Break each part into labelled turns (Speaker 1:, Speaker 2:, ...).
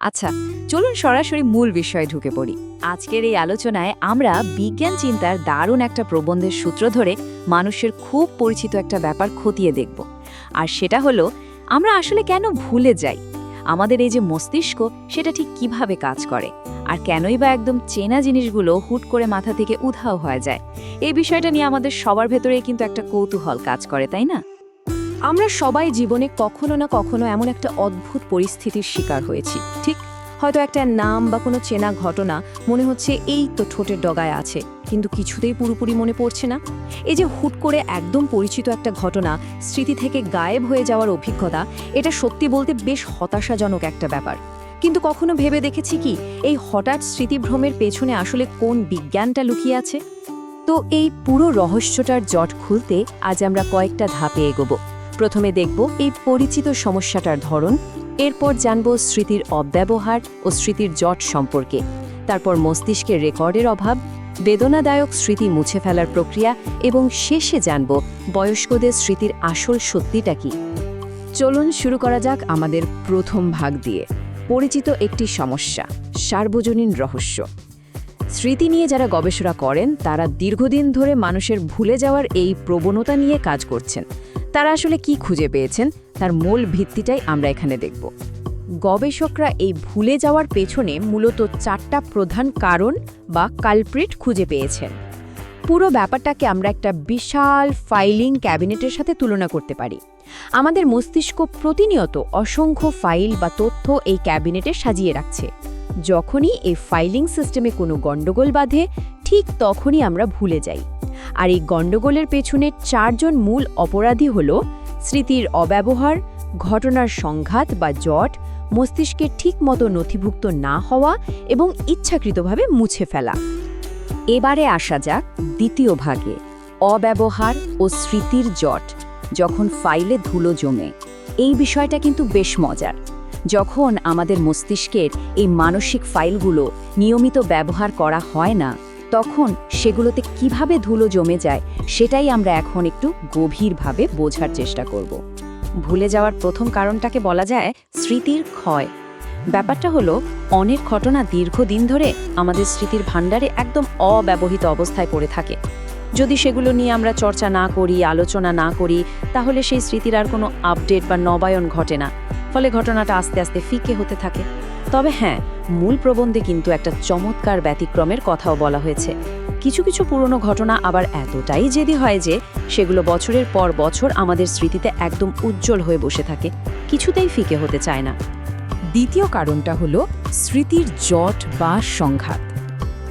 Speaker 1: আচ্ছা, চলুন সরাসরি মূল বিষয়ে ঢুকে পড়ি। আজকের এই আলোচনায় আমরা বিজ্ঞান চিন্তার দারুণ একটা প্রবন্ধের সূত্র ধরে মানুষের খুব পরিচিত একটা ব্যাপার খতিয়ে দেখব। আর সেটা হলো, আমরা আসলে কেন ভুলে যাই? আমাদের এই যে মস্তিষ্ক, সেটা ঠিক কিভাবে কাজ করে, আর কেনই বা একদম চেনা জিনিসগুলো হুট করে মাথা থেকে উধাও হয়ে যায়। এই বিষয়টা নিয়ে আমাদের সবার ভেতরেই কিন্তু একটা কৌতূহল কাজ করে, তাই না?
Speaker 2: আমরা সবাই জীবনে কখনো না কখনো এমন একটা অদ্ভুত পরিস্থিতির শিকার হয়েছি, ঠিক? হয়তো একটা নাম বা কোনো চেনা ঘটনা মনে হচ্ছে এই তো ঠোঁটের ডগায় আছে, কিন্তু কিছুতেই পুরোপুরি মনে পড়ছে না। এই যে হুট করে একদম পরিচিত একটা ঘটনা স্মৃতি থেকে গায়েব হয়ে যাওয়ার অভিজ্ঞতা, এটা সত্যি বলতে বেশ হতাশাজনক একটা ব্যাপার। কিন্তু কখনো ভেবে দেখেছি কি, এই হঠাৎ স্মৃতিভ্রমের পেছনে আসলে কোন বিজ্ঞানটা লুকিয়ে আছে? তো এই পুরো রহস্যটার জট খুলতে আজ আমরা কয়েকটা ধাপে এগোবো। প্রথমে দেখব এই পরিচিত সমস্যাটার ধরন, এরপর জানব স্মৃতির অব্যবহার ও স্মৃতির জট সম্পর্কে, তারপর মস্তিষ্কের রেকর্ডের অভাব, বেদনাদায়ক স্মৃতি মুছে ফেলার প্রক্রিয়া এবং শেষে জানব বয়স্কদের স্মৃতির আসল সত্যিটা কি। চলুন শুরু করা যাক আমাদের প্রথম ভাগ দিয়ে, পরিচিত একটি সমস্যা, সার্বজনীন রহস্য। স্মৃতি নিয়ে যারা গবেষণা করেন তারা দীর্ঘদিন ধরে মানুষের ভুলে যাওয়ার এই প্রবণতা নিয়ে কাজ করছেন। তারা আসলে কি খুঁজে পেয়েছেন, তার মূল ভিত্তিটাই আমরা এখানে দেখব। গবেষকরা এই ভুলে যাওয়ার পেছনে মূলত 4টা প্রধান কারণ বা কালপ্রিট খুঁজে পেয়েছেন। পুরো ব্যাপারটাকে আমরা একটা বিশাল ফাইলিং ক্যাবিনেটের সাথে তুলনা করতে পারি। আমাদের মস্তিষ্ক প্রতিনিয়ত অসংখ্য ফাইল বা তথ্য এই ক্যাবিনেটে সাজিয়ে রাখছে। যখনই এই ফাইলিং সিস্টেমে কোনো গণ্ডগোল বাধে, ঠিক তখনই আমরা ভুলে যাই। আর এই গণ্ডগোলের পেছনে 4জন মূল অপরাধী হল স্মৃতির অব্যবহার, ঘটনার সংঘাত বা জট, মস্তিষ্কের ঠিকমতো নথিভুক্ত না হওয়া এবং ইচ্ছাকৃতভাবে মুছে ফেলা। এবারে আসা যাক দ্বিতীয় ভাগে, অব্যবহার ও স্মৃতির জট, যখন ফাইলে ধুলো জমে। এই বিষয়টা কিন্তু বেশ মজার। যখন আমাদের মস্তিষ্কের এই মানসিক ফাইলগুলো নিয়মিত ব্যবহার করা হয় না, তখন সেগুলোতে কিভাবে ধুলো জমে যায় সেটাই আমরা এখন একটু গভীরভাবে বোঝার চেষ্টা করব। ভুলে যাওয়ার প্রথম কারণটাকে বলা যায় স্মৃতির ক্ষয়। ব্যাপারটা হলো, অনেক ঘটনা দীর্ঘদিন ধরে আমাদের স্মৃতির ভাণ্ডারে একদম অব্যবহৃত অবস্থায় পড়ে থাকে। যদি সেগুলো নিয়ে আমরা চর্চা না করি, আলোচনা না করি, তাহলে সেই স্মৃতির আর কোনো আপডেট বা নবায়ন ঘটে না। ফলে ঘটনাটা আস্তে আস্তে ফিকে হতে থাকে। তবে হ্যাঁ, মূল প্রবন্ধে কিন্তু একটা চমৎকার ব্যতিক্রমের কথাও বলা হয়েছে। কিছু কিছু পুরনো ঘটনা আবার এতটাই জেদি হয় যে সেগুলো বছরের পর বছর আমাদের স্মৃতিতে একদম উজ্জ্বল হয়ে বসে থাকে, কিছুতেই ফিকে হতে চায় না। দ্বিতীয় কারণটা হলো স্মৃতির জট বা সংঘাত।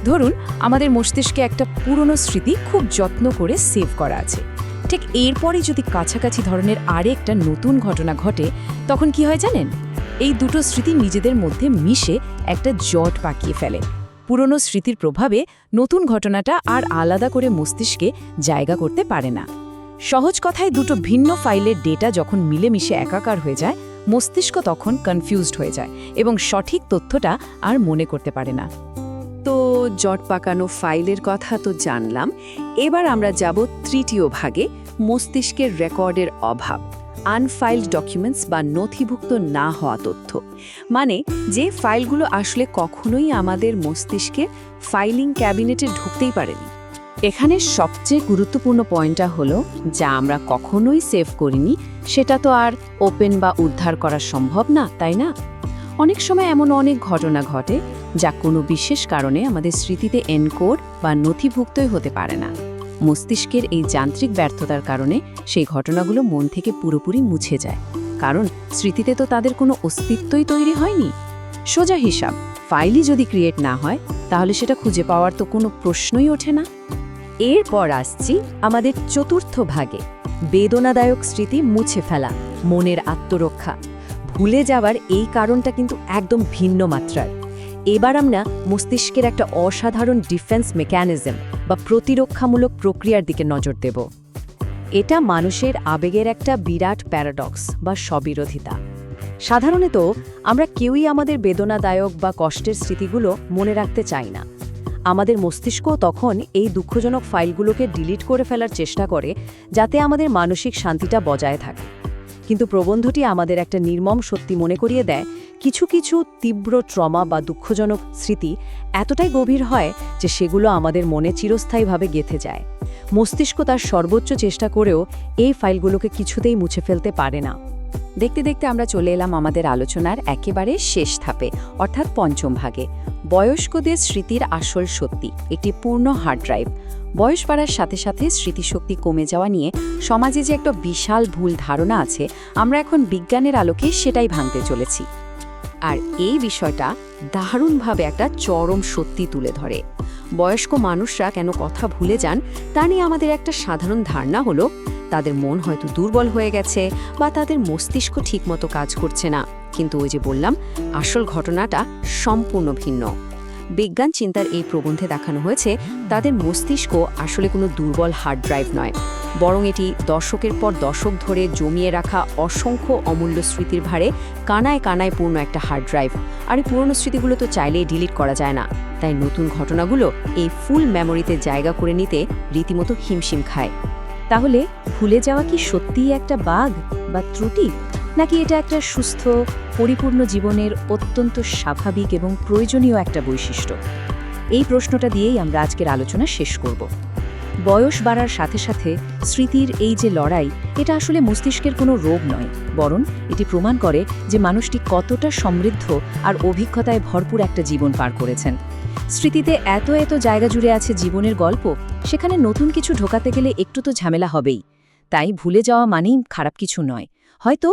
Speaker 2: ধরুন, আমাদের মস্তিষ্কে একটা পুরনো স্মৃতি খুব যত্ন করে সেভ করা আছে। ঠিক এরপরই যদি কাছাকাছি ধরনের আরেকটা নতুন ঘটনা ঘটে, তখন কি হয় জানেন? এই দুটো স্মৃতি নিজেদের মধ্যে মিশে একটা জট পাকিয়ে ফেলে। পুরনো স্মৃতির প্রভাবে নতুন ঘটনাটা আর আলাদা করে মস্তিষ্কে জায়গা করতে পারে না। সহজ কথায়, দুটো ভিন্ন ফাইলের ডেটা যখন মিলেমিশে একাকার হয়ে যায়, মস্তিষ্ক তখন কনফিউজড হয়ে যায় এবং সঠিক তথ্যটা আর মনে করতে পারে না। তো জট পাকানো ফাইলের কথা তো জানলাম। এবার আমরা যাব তৃতীয় ভাগে, মস্তিষ্কের রেকর্ডের অভাব, আনফাইলড ডকুমেন্টস বা নথিভুক্ত না হওয়া তথ্য। মানে যে ফাইলগুলো আসলে কখনোই আমাদের মস্তিষ্কের ফাইলিং ক্যাবিনেটে ঢুকতেই পারেনি। এখানে সবচেয়ে গুরুত্বপূর্ণ পয়েন্টটা হলো, যা আমরা কখনোই সেভ করিনি সেটা তো আর ওপেন বা উদ্ধার করা সম্ভব না, তাই না? অনেক সময় এমন অনেক ঘটনা ঘটে যা কোনো বিশেষ কারণে আমাদের স্মৃতিতে এনকোড বা নথিভুক্তই হতে পারে না। মস্তিষ্কের এই যান্ত্রিক ব্যর্থতার কারণে সেই ঘটনাগুলো মন থেকে পুরোপুরি মুছে যায়, কারণ স্মৃতিতে তো তাদের কোনো অস্তিত্বই তৈরি হয়নি। সোজা হিসাব, ফাইলই যদি ক্রিয়েট না হয়, তাহলে সেটা খুঁজে পাওয়ার তো কোনো প্রশ্নই ওঠে না। এরপর আসছি আমাদের চতুর্থ ভাগে, বেদনাদায়ক স্মৃতি মুছে ফেলা, মনের আত্মরক্ষা। ভুলে যাওয়ার এই কারণটা কিন্তু একদম ভিন্ন মাত্রার। এবার আমরা মস্তিষ্কের একটা অসাধারণ ডিফেন্স মেকানিজম বা প্রতিরক্ষামূলক প্রক্রিয়ার দিকে নজর দেব। এটা মানুষের আবেগের একটা বিরাট প্যারাডক্স বা স্ববিরোধিতা। সাধারণত আমরা কেউই আমাদের বেদনাদায়ক বা কষ্টের স্মৃতিগুলো মনে রাখতে চাই না। আমাদের মস্তিষ্ক তখন এই দুঃখজনক ফাইলগুলোকে ডিলিট করে ফেলার চেষ্টা করে, যাতে আমাদের মানসিক শান্তিটা বজায় থাকে। কিন্তু প্রবন্ধটি আমাদের একটা নির্মম সত্যি মনে করিয়ে দেয়,
Speaker 3: কিছু কিছু তীব্র ট্রমা বা দুঃখজনক স্মৃতি এতটাই গভীর হয় যে সেগুলো আমাদের মনে চিরস্থায়ীভাবে গেঁথে যায়। মস্তিষ্ক তার সর্বোচ্চ চেষ্টা করেও এই ফাইলগুলোকে কিছুতেই মুছে ফেলতে পারে না।
Speaker 1: দেখতে দেখতে আমরা চলে এলাম আমাদের আলোচনার একেবারে শেষ ধাপে, অর্থাৎ পঞ্চম ভাগে, বয়স্কদের স্মৃতির আসল সত্যি, একটি পূর্ণ হার্ড ড্রাইভ। বয়স বাড়ার সাথে সাথে স্মৃতিশক্তি কমে যাওয়া নিয়ে সমাজে যে একটা বিশাল ভুল ধারণা আছে, আমরা এখন বিজ্ঞানের আলোকে সেটাই ভাঙতে চলেছি। আর এই বিষয়টা দারুণভাবে একটা চরম সত্যি তুলে ধরে। বয়স্ক মানুষরা কেন কথা ভুলে যান তা নিয়ে আমাদের একটা সাধারণ ধারণা হলো তাদের মন হয়তো দুর্বল হয়ে গেছে বা তাদের মস্তিষ্ক ঠিকমতো কাজ করছে না। কিন্তু ওই যে বললাম, আসল ঘটনাটা সম্পূর্ণ ভিন্ন। বিজ্ঞান চিন্তার এই প্রবন্ধে দেখানো হয়েছে তাদের মস্তিষ্ক আসলে কোনো দুর্বল হার্ড ড্রাইভ নয়, বরং এটি দশকের পর দশক ধরে জমিয়ে রাখা অসংখ্য অমূল্য স্মৃতির ভারে কানায় কানায় পূর্ণ একটা হার্ড ড্রাইভ। আর এই পুরনো স্মৃতিগুলো তো চাইলেই ডিলিট করা যায় না, তাই নতুন ঘটনাগুলো এই ফুল মেমোরিতে জায়গা করে নিতে রীতিমতো হিমশিম খায়।
Speaker 3: তাহলে ভুলে যাওয়া কি সত্যিই একটা বাগ বা ত্রুটি, নাকি এটা একটা সুস্থ পরিপূর্ণ জীবনের অত্যন্ত স্বাভাবিক এবং প্রয়োজনীয় একটা বৈশিষ্ট্য? এই প্রশ্নটা দিয়েই আমরা আজকের আলোচনা শেষ করব। বয়স বাড়ার সাথে সাথে স্মৃতির এই যে লড়াই, এটা আসলে মস্তিষ্কের কোনো রোগ নয়, বরং এটি প্রমাণ করে যে মানুষটি কতটা সমৃদ্ধ আর অভিজ্ঞতায় ভরপুর একটা জীবন পার করেছেন। স্মৃতিতে এত এত জায়গা জুড়ে আছে জীবনের গল্প, সেখানে নতুন কিছু ঢোকাতে গেলে একটু তো ঝামেলা হবেই। তাই ভুলে যাওয়া মানেই খারাপ কিছু নয়, হয়তো